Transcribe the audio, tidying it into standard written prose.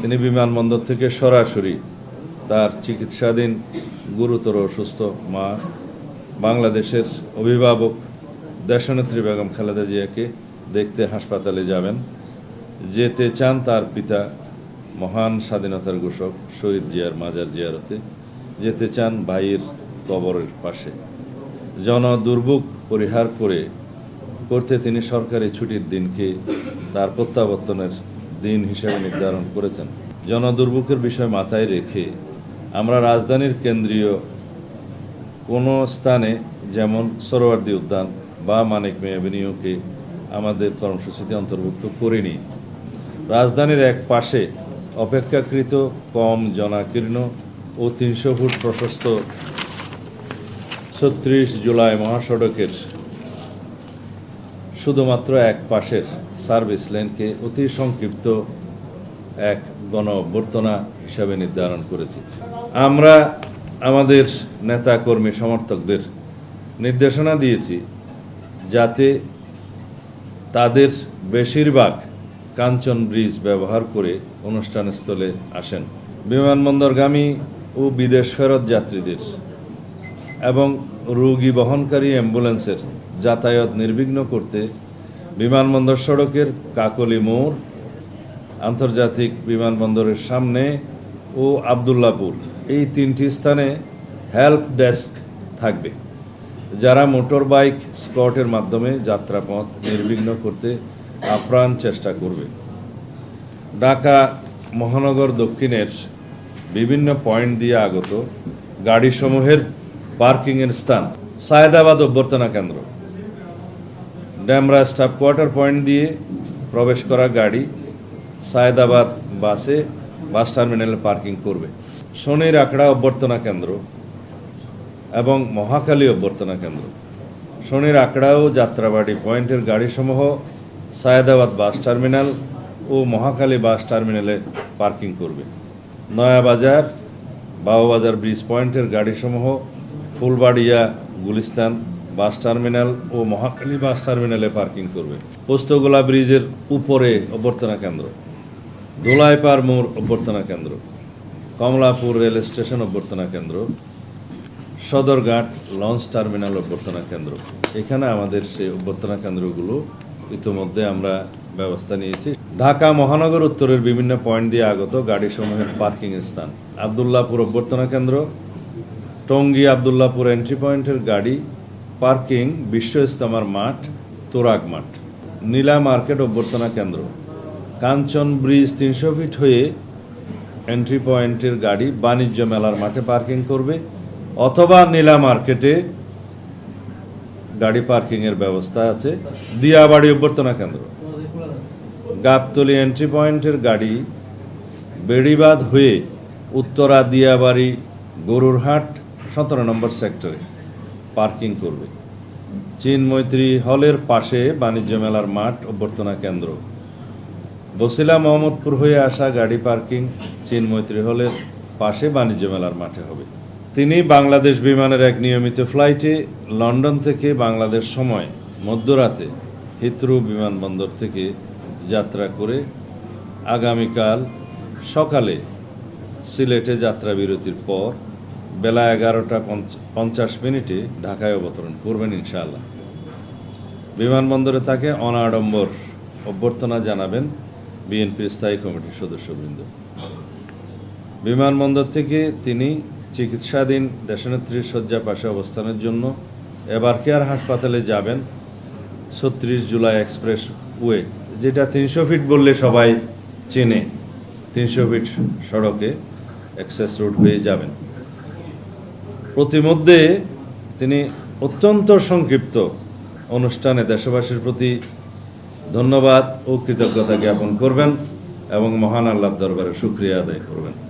তিনি বিমানবন্দর থেকে সরাসরি তার চিকিৎসাধীন গুরুতর অসুস্থ মা, বাংলাদেশের অভিভাবক দেশনেত্রী বেগম খালেদা জিয়াকে দেখতে হাসপাতালে যাবেন। যেতে চান তার পিতা মহান স্বাধীনতার ঘোষক শহীদ জিয়ার মাজার জিয়ারতে, যেতে চান ভাইয়ের কবরের পাশে। জনদুর্ভোগ পরিহার করতে তিনি সরকারি ছুটির দিনকে তার প্রত্যাবর্তনের দিন হিসেবে নির্ধারণ করেছেন। জনদুর্ভোগের বিষয় মাথায় রেখে আমরা রাজধানীর কেন্দ্রীয় কোনো স্থানে যেমন সোহরাওয়ার্দী উদ্যান বা মানিক মিয়া এভিনিউকে আমাদের কর্মসূচিতে অন্তর্ভুক্ত করিনি। রাজধানীর এক পাশে অপেক্ষাকৃত কম জনাকীর্ণ ও ৩০০ ফুট প্রশস্ত ৩৬ জুলাই মহাসড়কের শুধুমাত্র এক পাশের সার্ভিস লেনকে অতি সংক্ষিপ্ত এক গণ অভ্যর্থনা হিসাবে নির্ধারণ করেছি। আমরা আমাদের নেতা কর্মী সমর্থকদের নির্দেশনা দিয়েছি যাতে তাদের বেশিরভাগ কাঞ্চন ব্রিজ ব্যবহার করে অনুষ্ঠানস্থলে আসেন। বিমানবন্দরগামী ও বিদেশ ফেরত যাত্রীদের এবং রোগী বহনকারী অ্যাম্বুলেন্সের যাতায়াত নির্বিঘ্ন করতে বিমানবন্দর সড়কের কাকলি মোড়, আন্তর্জাতিক বিমানবন্দরের সামনে ও আবদুল্লাপুর এই 3টি স্থানে হেল্প ডেস্ক থাকবে, যারা মোটর বাইক স্কটের মাধ্যমে যাত্রাপথ নির্বিঘ্ন করতে আপ্রাণ চেষ্টা করবে। ঢাকা মহানগর দক্ষিণের বিভিন্ন পয়েন্ট দিয়ে আগত গাড়িসমূহের পার্কিংয়ের স্থান সায়েদাবাদ অভ্যর্থনা কেন্দ্র, ডেমরা স্টাফ কোয়ার্টার পয়েন্ট দিয়ে প্রবেশ করা গাড়ি সায়েদাবাদ বাস টার্মিনালে পার্কিং করবে। শনির আখড়া অভ্যর্থনা কেন্দ্র এবং মহাখালী অভ্যর্থনা কেন্দ্র, শনির আখড়া ও যাত্রাবাড়ি পয়েন্টের গাড়িসমূহ সায়েদাবাদ বাস টার্মিনাল ও মহাখালী বাস টার্মিনালে পার্কিং করবে। নয়াবাজার বাবুবাজার ব্রিজ পয়েন্টের গাড়িসমূহ ফুলবাড়িয়া গুলিস্তান বাস টার্মিনাল ও মহাখালী বাস টার্মিনালে পার্কিং করবে। পোস্তগোলা ব্রিজের উপরে অভ্যর্থনা কেন্দ্র, ধোলাইপাড় মোড় অভ্যর্থনা কেন্দ্র, কমলাপুর রেল স্টেশন অভ্যর্থনা কেন্দ্র, সদরঘাট লঞ্চ টার্মিনাল অভ্যর্থনা কেন্দ্র। এখানে আমাদের সেই অভ্যর্থনা কেন্দ্রগুলো ইতিমধ্যে আমরা ব্যবস্থা নিয়েছি। ঢাকা মহানগর উত্তরের বিভিন্ন পয়েন্ট দিয়ে আগত গাড়িসমূহের পার্কিংয়ের স্থান আবদুল্লাপুর অভ্যর্থনা কেন্দ্র, টঙ্গী আবদুল্লাপুর এন্ট্রি পয়েন্টের গাড়ি পার্কিং বিশ্ব ইজতেমার মাঠ, তোরাগ মাঠ, নীলা মার্কেট অভ্যর্থনা কেন্দ্র, কাঞ্চন ব্রিজ ৩০০ ফিট হয়ে এন্ট্রি পয়েন্টের গাড়ি বাণিজ্য মেলার মাঠে পার্কিং করবে অথবা নীলা মার্কেটে গাড়ি পার্কিংয়ের ব্যবস্থা আছে। দিয়াবাড়ি অভ্যর্থনা কেন্দ্র, গাবতলী এন্ট্রি পয়েন্টের গাড়ি বেড়িবাঁধ হয়ে উত্তরা দিয়াবাড়ি গরুরহাট ১৭ নম্বর সেক্টরে পার্কিং করবে। চীন মৈত্রী হলের পাশে বাণিজ্য মেলার মাঠ অভ্যর্থনা কেন্দ্র, বসিলা মোহাম্মদপুর হয়ে আসা গাড়ি পার্কিং চীন মৈত্রী হলের পাশে বাণিজ্য মেলার মাঠে হবে। তিনি বাংলাদেশ বিমানের এক নিয়মিত ফ্লাইটে লন্ডন থেকে বাংলাদেশ সময় মধ্যরাতে হিথ্রো বিমানবন্দর থেকে যাত্রা করে আগামীকাল সকালে সিলেটে যাত্রা বিরতির পর বেলা ১১টা ৫০ ঢাকায় অবতরণ করবেন ইনশাআল্লাহ। বিমানবন্দরে তাকে অনাড়ম্বর অভ্যর্থনা জানাবেন বিএনপির স্থায়ী কমিটির সদস্যবৃন্দ। বিমানবন্দর থেকে তিনি চিকিৎসাধীন দেশনেত্রীর শয্যা পাশে অবস্থানের জন্য এবার কেয়ার হাসপাতালে যাবেন ৩৬ জুলাই এক্সপ্রেস ওয়ে, যেটা ৩০০ ফিট বললে সবাই চেনে। ৩০০ ফিট সড়কে অ্যাক্সেস রোড হয়ে যাবেন। প্রতিমধ্যে তিনি অত্যন্ত সংক্ষিপ্ত অনুষ্ঠানে দেশবাসীর প্রতি ধন্যবাদ ও কৃতজ্ঞতা জ্ঞাপন করবেন এবং মহান আল্লাহর দরবারে শুকরিয়া আদায় করবেন।